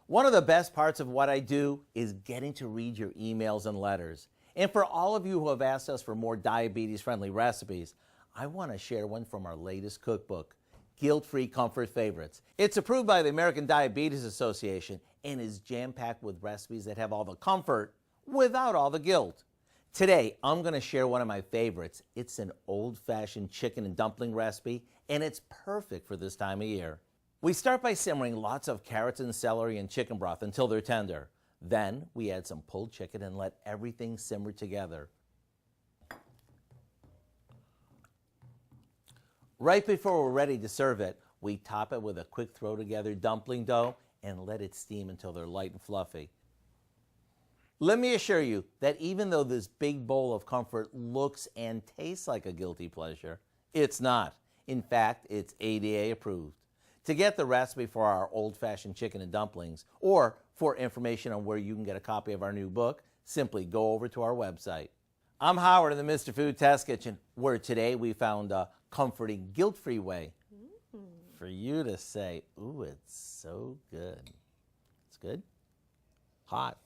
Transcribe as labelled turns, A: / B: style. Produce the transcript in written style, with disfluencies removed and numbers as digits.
A: One of the best parts of what I do is getting to read your emails and letters. And for all of you who have asked us for more diabetes-friendly recipes, I want to share one from our latest cookbook, Guilt-Free Comfort Favorites. It's approved by the American Diabetes Association and is jam-packed with recipes that have all the comfort without all the guilt. Today, I'm going to share one of my favorites. It's an old-fashioned chicken and dumpling recipe, and it's perfect for this time of year. We start by simmering lots of carrots and celery in chicken broth until they're tender. Then we add some pulled chicken and let everything simmer together. Right before we're ready to serve it, we top it with a quick throw together dumpling dough and let it steam until they're light and fluffy. Let me assure you that even though this big bowl of comfort looks and tastes like a guilty pleasure, it's not. In fact, it's ADA approved. To get the recipe for our old-fashioned chicken and dumplings, or for information on where you can get a copy of our new book, simply go over to our website. I'm Howard in the Mr. Food Test Kitchen, where today we found a comforting, guilt-free way for you to say, ooh, it's so good. It's good? Hot.